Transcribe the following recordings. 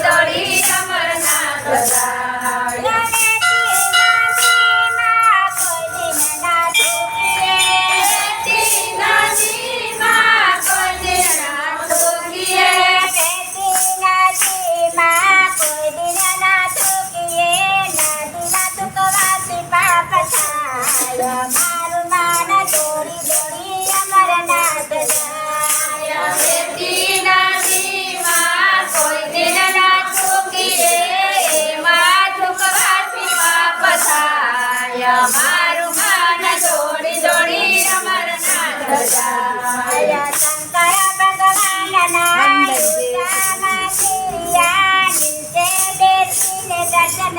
દોડી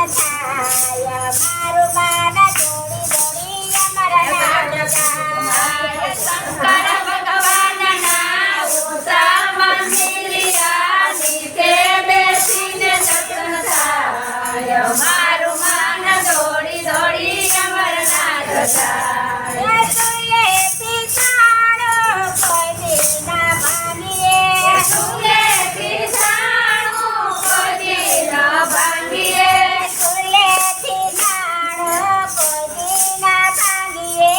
થાય મારું માન દોડી દોડી અમરનાથ જાય શંકર ભગવાનના ઊંચા મંદિરિયા નીચે બેસીને દર્શન થાય મારું મન દોડી દોડી અમરનાથ જાય સુલેથી સાણો કોઈ ના ભાંગીએ સુલેથી સાણું કોઈ ન ભાંગીએ સુલેથી સાણો કોઈ ના ભાંગીએ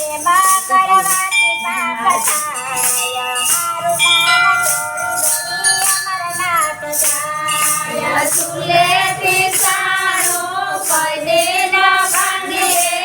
એમાં કરવાથી પાપ થાય મારું માન દોડી દોડી અમરનાથ જાય સુલેથી સાણું કોઈ ન ભાંગીએ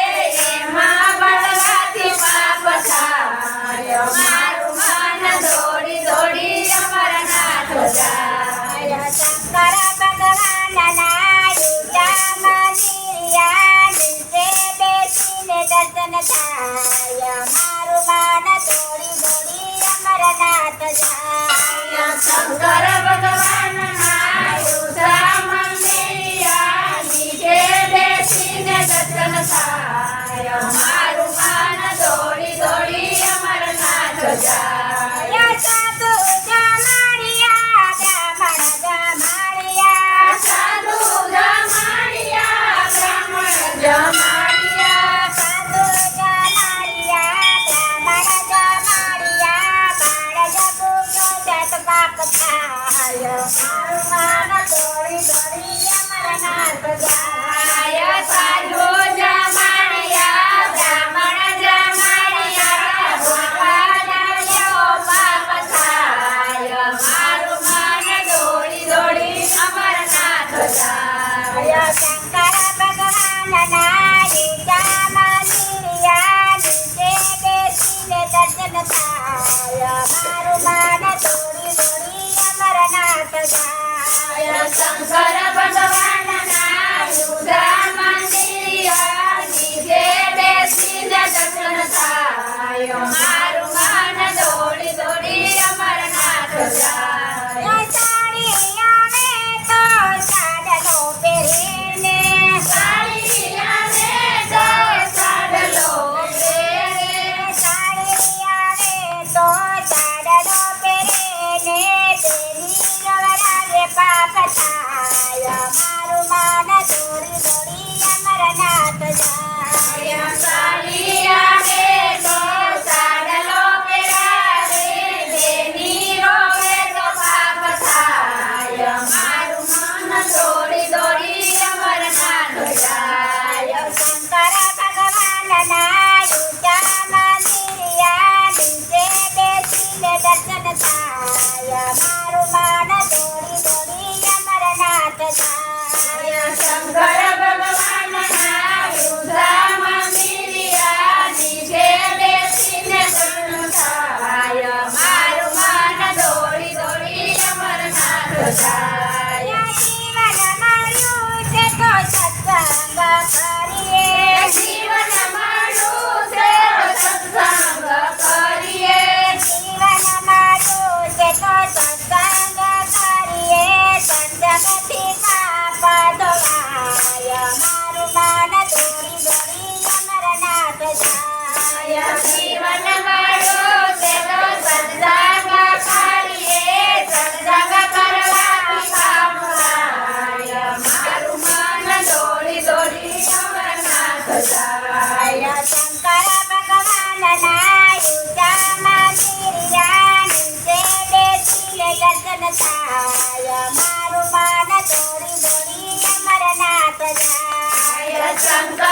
એમાં બળવાથી પાપ થાય મારું મન દોડી દોડી અમરનાથ જાય શંકર ભગવાનના ઊંચા મંદિરિયા નીચે બેસીને દર્શન થાય મારું માન દોડી દોડી અમરનાથ જાય શંકર ભગવાનના ઊંચા મંદિરિયા નીચે બેસીને દર્શન થાય મારું મન દોડી દોડી અમરનાથ જાય સાધુ જમાડિયા બ્રાહ્મણ જમાડિયા સાધુ જમાડિયા બ્રાહ્મણ જમાડિયા સાધુ જમાડિયા બ્રાહ્મણ જમાડિયા બાળ જગુ જાત પાપ થાય મારું માન દોડી દોડી અમરનાથ જાય સાધુ જમાડિયા બ્રાહ્મણ જમાડિયા ભગવાનનો પાપ થાય મારું મન દોડી દોડી અમરનાથ જાય શંકર ભગવાનના ઊંચા મંદિરિયા નીચે બેસીને દર્શન થાય મારું માન દોડી દોડી અમરનાથ જાય શંકર ભગવાનના ઊંચા મંદિરિયા નીચે બેસીને દર્શન થાય મારું મન દોડી દોડી અમરનાથ જાય સાડી આવે તો સાડલો પહેરીને સાડી આવે તો સાડલો પહેરે સાડી આવે તો સાડલો પહેરીને તેની નવરાવે પાપ થાય મારું માન દોડી દોડી અમરનાથ જાય સાડી આવે તો સાડલો પહેરાવે દેની રોવે તો પાપ થાય મારું મન દોડી દોડી અમરનાથ જાય શંકર ભગવાનના ઊંચા મંદિરિયા નીચે બેસીને દર્શન થાય મારું માન દોડી દોડી અમરનાથ જાય શંકર ભગવાનના ઊંચા મંદિરિયા નીચે બેસીને દર્શન થાય મારું મન દોડી દોડી અમરનાથ જાય જીવન મળ્યું છે તો સત્સંગ કરીએ જીવન મળ્યું છે સત્સંગ કરીએ જીવન મળ્યું છે તો સત્સંગ કરીએ સંજગથી પાપ ધોવાય મારું માન દોડી દોડી અમરનાથ જાય જીવન મળ્યું છે તો સત્સંગ કરીએ સત્સંગ કરવાથી પાપ થાય મારું મન દોડી દોડી અમરનાથ જાય શંકર ભગવાનના ઊંચા મંદિરિયા નીચે બેસીને દર્શન થાય મારું માન દોડી દોડી અમરનાથ જાય શંકર